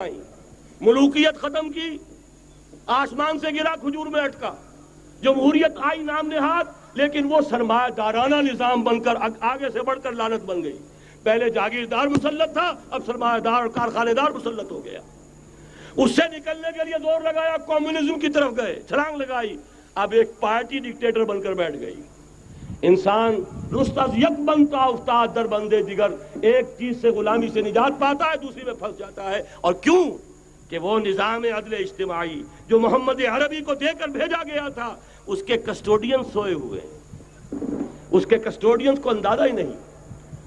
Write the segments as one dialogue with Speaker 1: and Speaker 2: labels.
Speaker 1: ملوکیت ختم کی، آسمان سے گرا کھجور میں اٹکا، جمہوریت آئی نام نہاد، لیکن وہ سرمایہ دارانہ نظام بن کر آگے سے بڑھ کر لعنت بن گئی۔ پہلے جاگیردار مسلط تھا، اب سرمایہ دار اور کارخانے دار مسلط ہو گیا۔ اس سے نکلنے کے لیے زور لگایا، کمیونزم کی طرف گئے، چھلانگ لگائی، اب ایک پارٹی ڈکٹیٹر بن کر بیٹھ گئی۔ انسان رست از یک بنتا افتاد در بندے دیگر، ایک چیز سے غلامی سے نجات پاتا ہے، دوسری میں پھنس جاتا ہے۔ اور کیوں؟ کہ وہ نظام عدل اجتماعی جو محمد عربی کو دے کر بھیجا گیا تھا، اس کے کسٹوڈین سوئے ہوئے ہیں، اس کے کسٹوڈینز کو اندازہ ہی نہیں۔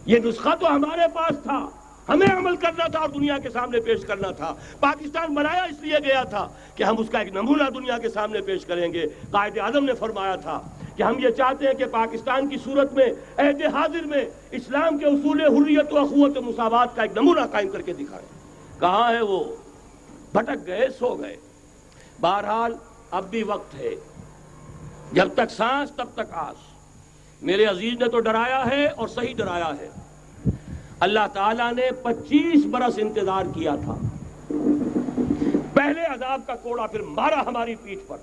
Speaker 1: یہ نسخہ تو ہمارے پاس تھا، ہمیں عمل کرنا تھا اور دنیا کے سامنے پیش کرنا تھا۔ پاکستان بنایا اس لیے گیا تھا کہ ہم اس کا ایک نمونہ دنیا کے سامنے پیش کریں گے۔ قائد اعظم نے فرمایا تھا کہ ہم یہ چاہتے ہیں کہ پاکستان کی صورت میں عہد حاضر میں اسلام کے اصول حریت و اخوت و مساوات کا ایک نمونہ قائم کر کے دکھائیں۔ کہاں ہے وہ؟ بھٹک گئے، سو گئے۔ بہرحال اب بھی وقت ہے، جب تک سانس تب تک آس۔ میرے عزیز نے تو ڈرایا ہے اور صحیح ڈرایا ہے۔ اللہ تعالیٰ نے 25 برس انتظار کیا تھا، پہلے عذاب کا کوڑا پھر مارا ہماری پیٹھ پر۔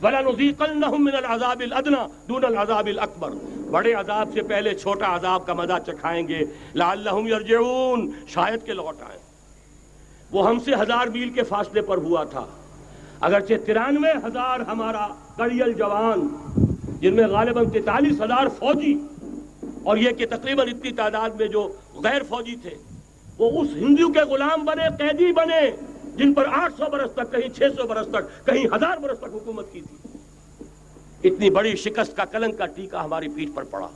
Speaker 1: وَلَنُذِيقَنَّهُم مِّنَ الْعَذَابِ الْأَدْنَىٰ دُونَ الْعَذَابِ الْأَكْبَرِ، بڑے عذاب سے پہلے چھوٹا عذاب کا مزہ چکھائیں گے۔ لَعَلَّهُمْ يَرْجِعُونَ، شاید کہ لوٹ آئیں۔ وہ ہم سے 1000 میل کے فاصلے پر ہوا تھا، اگرچہ 93,000 ہمارا کڑیل جوان، جن میں غالباً 43,000 فوجی، اور یہ کہ تقریباً اتنی تعداد میں جو غیر فوجی تھے، وہ اس ہندو کے غلام بنے، قیدی بنے، جن پر 800 برس تک، کہیں 600 برس تک، کہیں 1000 برس تک حکومت کی تھی۔ اتنی بڑی شکست کا کلنک کا ٹیکا ہماری پیٹھ پر پڑا۔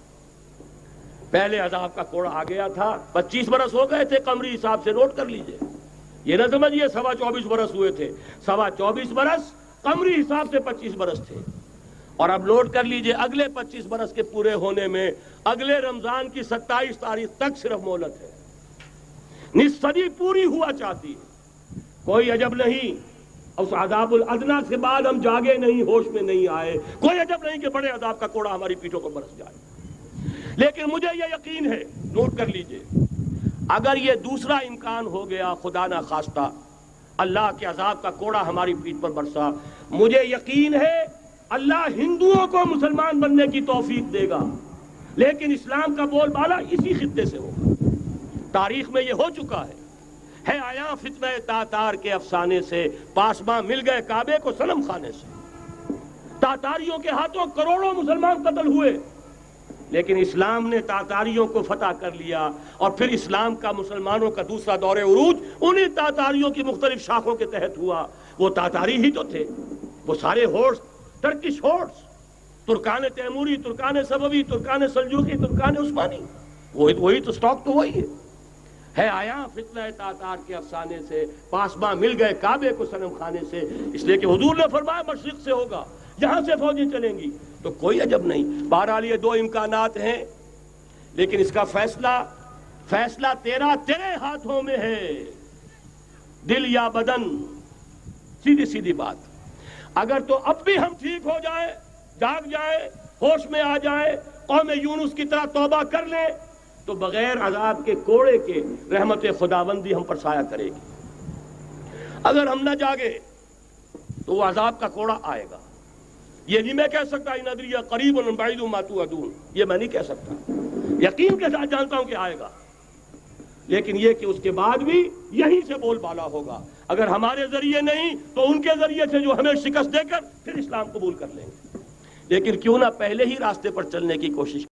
Speaker 1: پہلے عذاب کا کوڑا آ گیا تھا، 25 برس ہو گئے تھے قمری حساب سے، نوٹ کر لیجئے۔ یہ نہ سمجھیے 24.25 برس ہوئے تھے، 24.25 برس قمری حساب سے 25 برس تھے۔ اور اب نوٹ کر لیجئے، اگلے 25 برس کے پورے ہونے میں اگلے رمضان کی 27 تاریخ تک صرف مہلت ہے۔ نصف صدی پوری ہوا چاہتی ہے۔ کوئی عجب نہیں اس عذاب الادنیٰ کے بعد ہم جاگے نہیں، ہوش میں نہیں آئے۔ کوئی عجب نہیں کہ بڑے عذاب کا کوڑا ہماری پیٹھوں پر برس جائے۔ لیکن مجھے یہ یقین ہے، نوٹ کر لیجئے، اگر یہ دوسرا امکان ہو گیا، خدا نہ خواستہ اللہ کے عذاب کا کوڑا ہماری پیٹھ پر برسا، مجھے یقین ہے اللہ ہندوؤں کو مسلمان بننے کی توفیق دے گا، لیکن اسلام کا بول بالا اسی خطے سے ہوگا۔ تاریخ میں یہ ہو چکا ہے آیا فتنہ تاتار کے افسانے سے، پاسباں مل گئے کعبے کو صنم خانے سے۔ تاتاریوں کے ہاتھوں کروڑوں مسلمان قتل ہوئے، لیکن اسلام نے تاتاریوں کو فتح کر لیا، اور پھر اسلام کا مسلمانوں کا دوسرا دور عروج انہی تاتاریوں کی مختلف شاخوں کے تحت ہوا۔ وہ تاتاری ہی تو تھے، وہ سارے ہورس، ٹرکش ہورس، ترکان تیموری، ترکان صفوی، ترکان سلجوقی، ترکان عثمانی، وہی تو سٹاک تو وہی ہے آیا فتنہ تاتار کے افسانے سے، پاسباں مل گئے کعبے کو صنم خانے سے۔ اس لیے کہ حضور نے فرمایا مشرق سے ہوگا، یہاں سے فوجیں چلیں گی، تو کوئی عجب نہیں۔ بہرحال یہ 2 امکانات ہیں، لیکن اس کا فیصلہ تیرے ہاتھوں میں ہے، دل یا بدن، سیدھی بات۔ اگر تو اب بھی ہم ٹھیک ہو جائیں، جاگ جائیں، ہوش میں آ جائیں، قوم یونس کی طرح توبہ کر لیں، تو بغیر عذاب کے کوڑے کے رحمت خداوندی ہم پر سایہ کرے گی۔ اگر ہم نہ جاگے تو وہ عذاب کا کوڑا آئے گا۔ یہ نہیں میں کہہ سکتا ان ادری قریب بعید ما توعدون، یہ میں نہیں کہہ سکتا، یقین کے ساتھ جانتا ہوں کہ آئے گا، لیکن یہ کہ اس کے بعد بھی یہیں سے بول بالا ہوگا۔ اگر ہمارے ذریعے نہیں تو ان کے ذریعے سے، جو ہمیں شکست دے کر پھر اسلام قبول کر لیں گے۔ لیکن کیوں نہ پہلے ہی راستے پر چلنے کی کوشش